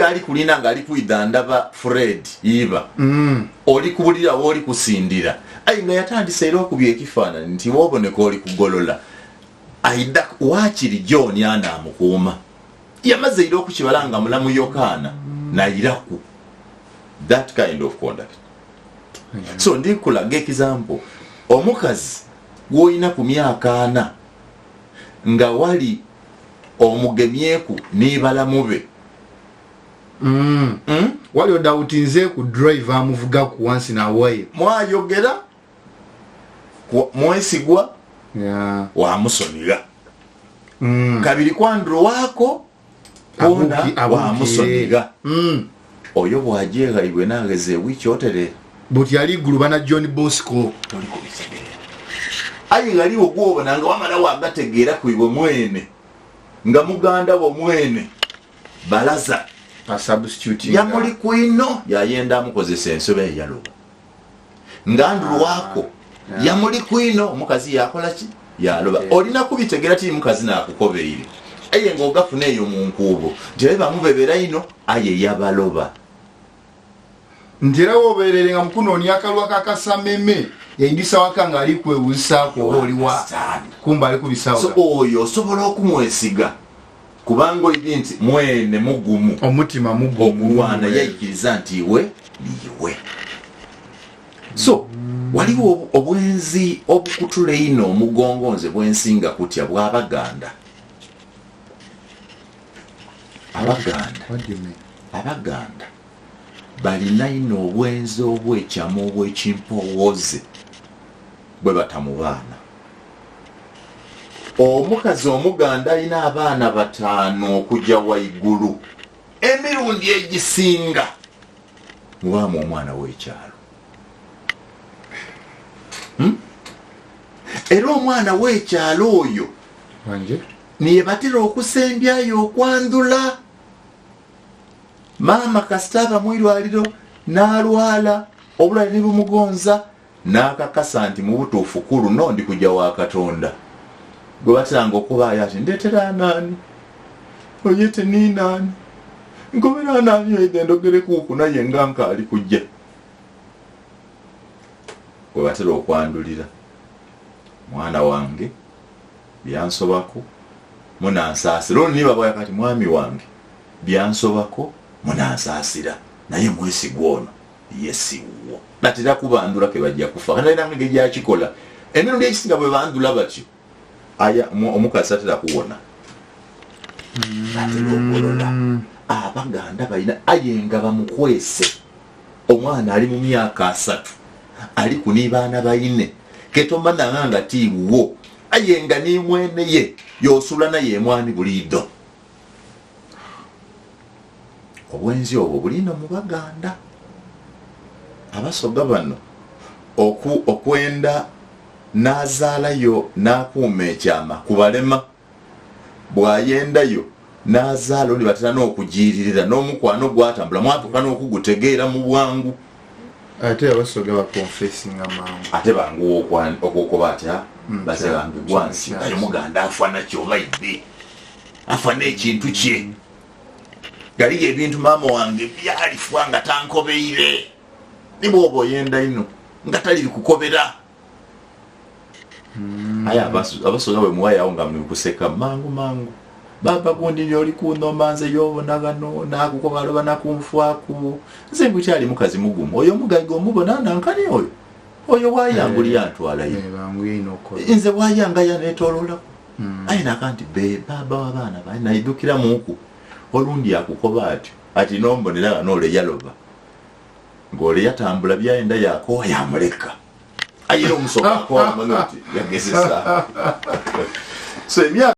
ali kulina nga ali kuidandaba Fred iba oli kubulira woli kusindira ayi nga yatandise era okubya ekifaananyi nti woboneka oli kugolola aida wakiri John ana amukuuma yamaze ira okukibalanga mulamu Yokana na iraku that kind of conduct. So ndikulaga example omukazi gwoyina ku myaka 4 nga wali omugemyeku n'ebalamu be wali odawutinze ku drive amuvuga ku once na way mwayogera Mwesigwa wa musoniga kabiri kwandro wako onda wa musoniga oyo bwajega ibwe nageze wiki otere but yali gulubana John Bosco toli kubitegera ayi ngali ogwo nanga wamala wagategera kuibwe mwene nga muganda wo mwene balaza a substitute ya muri kuino yayenda mukozesa ensobe yaloba ngandru wako ya muri kuino omukazi yakola ki yaloba olina kubitegera ti mukazi nakukobeire aye ngogafune eyo mu nkubo ndeba mubebera ino aye yabaloba ndira woberere nga mukuno ni akalwa kakasameme yindisa wakanga ali kwewusako oli wa kumba ali kubisawo so oyo sobola okumwesiga kubango idinti mwene mugumu omutima mugumu wana yayikiriza nti iwe niwe so waliwo obwenzi obukutule ino omugongonze bwensinga kutya bw'Abaganda Abaganda balina ino obwenzi obwekyamu obw'ekimpoowoze bwe batamu baana omukazi omuganda alina abaana 5 okujja waigulu emirundi egisinga mubaamu omwana w'ekyalo era omwana w'ekyalo oyo niye batera okusembyayo okwandula maama kasitaba mwirwaliro n'alwala obulwale ne bumugonza n'akakasa nti mu butuufu kulu no ndi kujja wa Katonda gwe bateranga okubaayo ati ndeetera nani oyete ni nani nkobera nani oyedendogere kuku naye nga nkaali kujja gwe batera okwandulira mwana wange byansobako munansaasira ono niba bwaya kati mwami wange byansobako munansaasira naye Mwesigwa ono yesiwo natera kubandula ke bajja kufa kana ina ngege yakikola emirundi ekisinga bwe bandula batyo aya omukazi atera kuwona natera okolola Abaganda balina ayenga bamukwese omwana ali mu myaka 3 ali kunibaana bayine ketomba nanga tiwo ayenga ni mwene ye yosula naye mwani bulido obwenzi obwo bulino mu Baganda abasoga bano okwenda nazaalayo nakuuma ekyama kubalema bwayendayo nazaala oli batera n'okujiririra n'omukwano gwatambula mwatuka n'okugutegeera mu bwangu ate abasoga ba confessing amangu ate bangu okukoba atya base bangu gwansi ayo muganda afana kyobaidde afana ekintu kye gali ebintu maama wange byalifwa nga tankobeire nibwoba oyenda ino nga tali kukobera aya abasoga bwe muwayawo nga mnikuseka mangu baba gundi lyoli kunomanze yobonagano nakukobaloba nakunfwaku nze ngukyali mukazi mugumu oyo mugaiga omubona nankani oyo wayanguli yantwalayo nze wayanga yanetolola ayina akanti be baba w'abaana naidukira muku olundi akukoba ati nombonera nole yaloba ngole yatambula byayenda yako yamuleka ayira omusoka kwa manoti yagezesa so